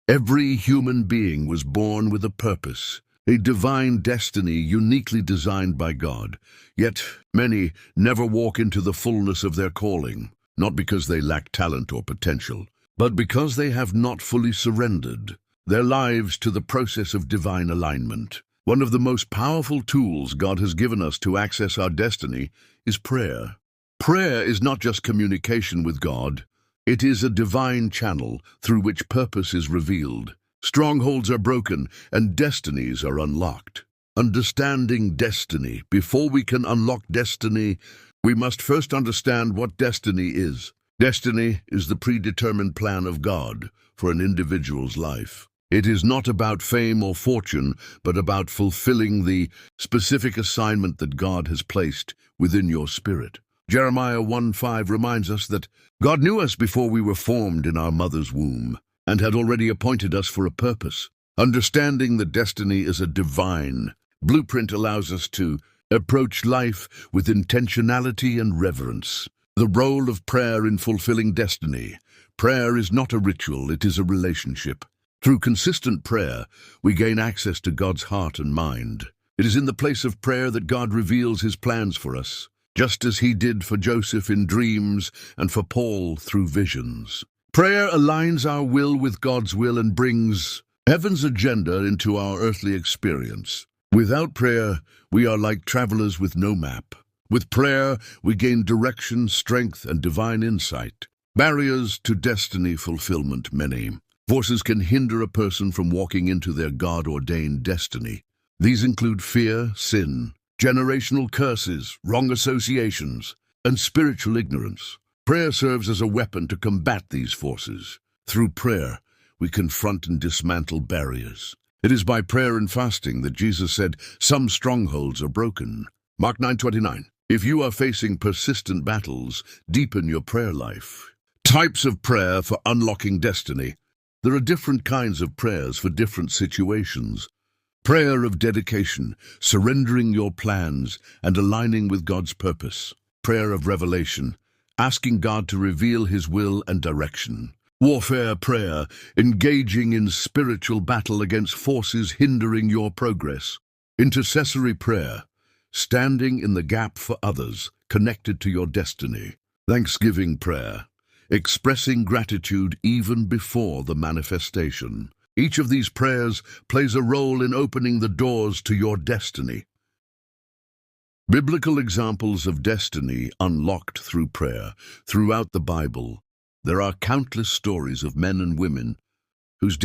Every human being was born with a purpose, a divine destiny uniquely designed by God. Yet many never walk into the fullness of their calling, not because they lack talent or potential, but because they have not fully surrendered their lives to the process of divine alignment. One of the most powerful tools God has given us to access our destiny is prayer. Prayer is not just communication with God. It is a divine channel through which purpose is revealed. Strongholds are broken and destinies are unlocked. Understanding destiny. Before we can unlock destiny, we must first understand what destiny is. Destiny is the predetermined plan of God for an individual's life. It is not about fame or fortune, but about fulfilling the specific assignment that God has placed within your spirit. Jeremiah 1:5 reminds us that God knew us before we were formed in our mother's womb and had already appointed us for a purpose. Understanding that destiny is a divine blueprint allows us to approach life with intentionality and reverence. The role of prayer in fulfilling destiny. Prayer is not a ritual, it is a relationship. Through consistent prayer, we gain access to God's heart and mind. It is in the place of prayer that God reveals his plans for us, just as he did for Joseph in dreams and for Paul through visions. Prayer aligns our will with God's will and brings heaven's agenda into our earthly experience. Without prayer, we are like travelers with no map. With prayer, we gain direction, strength, and divine insight. Barriers to destiny fulfillment many. Forces can hinder a person from walking into their God-ordained destiny. These include fear, sin, generational curses, wrong associations, and spiritual ignorance. Prayer serves as a weapon to combat these forces. Through prayer, we confront and dismantle barriers. It is by prayer and fasting that Jesus said, "Some strongholds are broken." Mark 9:29. If you are facing persistent battles, deepen your prayer life. Types of prayer for unlocking destiny. There are different kinds of prayers for different situations. Prayer of dedication, surrendering your plans and aligning with God's purpose. Prayer of revelation, asking God to reveal his will and direction. Warfare prayer, engaging in spiritual battle against forces hindering your progress. Intercessory prayer, standing in the gap for others connected to your destiny. Thanksgiving prayer, expressing gratitude even before the manifestation. Each of these prayers plays a role in opening the doors to your destiny. Biblical examples of destiny unlocked through prayer. Throughout the Bible, there are countless stories of men and women whose